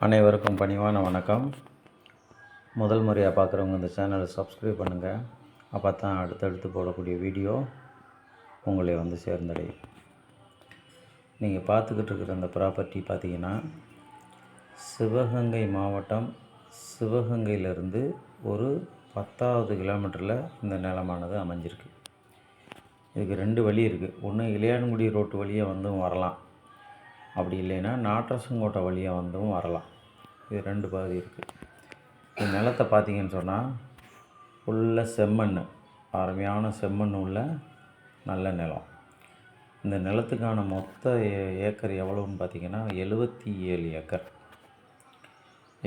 அனைவருக்கும் பணிவான வணக்கம். முதல் முறையாக பார்க்குறவங்க இந்த சேனலை சப்ஸ்கிரைப் பண்ணுங்கள். அப்போ தான் அடுத்தடுத்து போடக்கூடிய வீடியோ உங்களை வந்து சேர்ந்தடையும். நீங்கள் பார்த்துக்கிட்டு இருக்கிற அந்த ப்ராப்பர்ட்டி பார்த்திங்கன்னா சிவகங்கை மாவட்டம், சிவகங்கையிலேருந்து ஒரு 10வது கிலோமீட்டரில் இந்த நிலமானது அமைஞ்சிருக்கு. இதுக்கு 2 வழி இருக்குது. ஒன்று இளையான்குடி ரோட்டு வழியாக வந்தும் வரலாம், அப்படி இல்லைன்னா நாட்டரசங்கோட்டை வழியாக வந்தும் வரலாம். இது 2 பகுதி இருக்குது. இந்த நிலத்தை பார்த்திங்கன்னு சொன்னால் ஃபுல்லாக செம்மண், அருமையான செம்மண் உள்ள நல்ல நிலம். இந்த நிலத்துக்கான மொத்த ஏக்கர் எவ்வளோன்னு பார்த்திங்கன்னா 77 ஏக்கர்.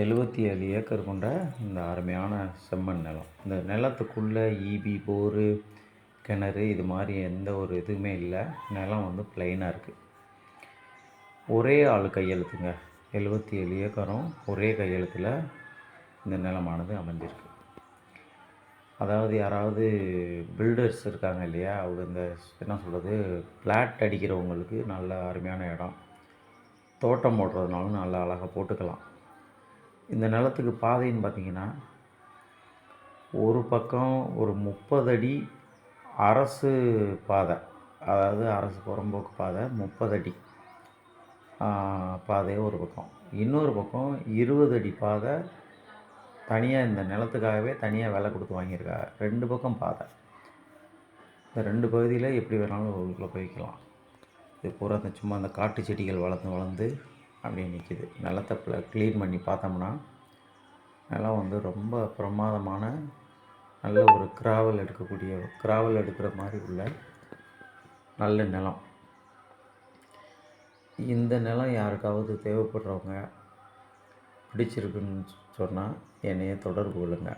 77 ஏக்கர் கொண்ட இந்த அருமையான செம்மண் நிலம். இந்த நிலத்துக்குள்ளே ஈபி, போரு, கிணறு இது மாதிரி எந்த ஒரு இதுவுமே இல்லை. நிலம் வந்து ப்ளைனாக இருக்குது. ஒரே ஆள் கையெழுத்துங்க. 77 ஏக்கரும் ஒரே கையெழுத்தில் இந்த நிலமானது அமைஞ்சிருக்கு. அதாவது யாராவது பில்டர்ஸ் இருக்காங்க இல்லையா, அவங்க இந்த என்ன சொல்கிறது, ஃப்ளாட் அடிக்கிறவங்களுக்கு நல்ல அருமையான இடம். தோட்டம் போடுறதுனாலும் நல்லா அழகாக போட்டுக்கலாம். இந்த நிலத்துக்கு பாதைன்னு பார்த்திங்கன்னா ஒரு பக்கம் ஒரு 30 அடி அரசு பாதை, அதாவது அரசு புறம்போக்கு பாதை 30 அடி பாதையை ஒரு பக்கம், இன்னொரு பக்கம் 20 அடி பாதை தனியாக இந்த நிலத்துக்காகவே தனியாக விலை கொடுத்து வாங்கியிருக்காங்க. 2 பக்கம் பாதை. இந்த 2 பகுதியில் எப்படி வேணாலும் உள்ளே போய்க்கலாம். இது பூரா அந்த சும்மா அந்த காட்டு செடிகள் வளர்ந்து அப்படியே நிற்கிது. நிலத்தை க்ளீன் பண்ணி பார்த்தோம்னா நிலம் வந்து ரொம்ப பிரமாதமான நல்ல ஒரு கிராவல் எடுக்கிற மாதிரி உள்ள நல்ல நிலம். இந்த நிலம் யாருக்காவது தேவைப்படுறவங்க பிடிச்சிருக்குன்னு சொன்னால் என்னையே தொடர்பு கொள்ளுங்க.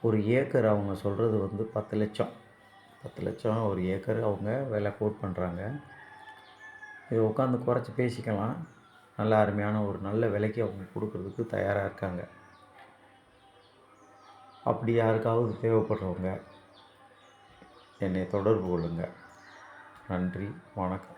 ஒரு ஏக்கர் அவங்க சொல்கிறது வந்து 10 லட்சம். 10 லட்சம் ஒரு ஏக்கர் அவங்க விலை கோட் பண்ணுறாங்க. இதை உட்காந்து குறைச்சி பேசிக்கலாம். நல்ல அருமையான ஒரு நல்ல விலைக்கு அவங்க கொடுக்கறதுக்கு தயாராக இருக்காங்க. அப்படி யாருக்காவது தேவைப்படுறவங்க என்னை தொடர்பு கொள்ளுங்க. நன்றி, வணக்கம்.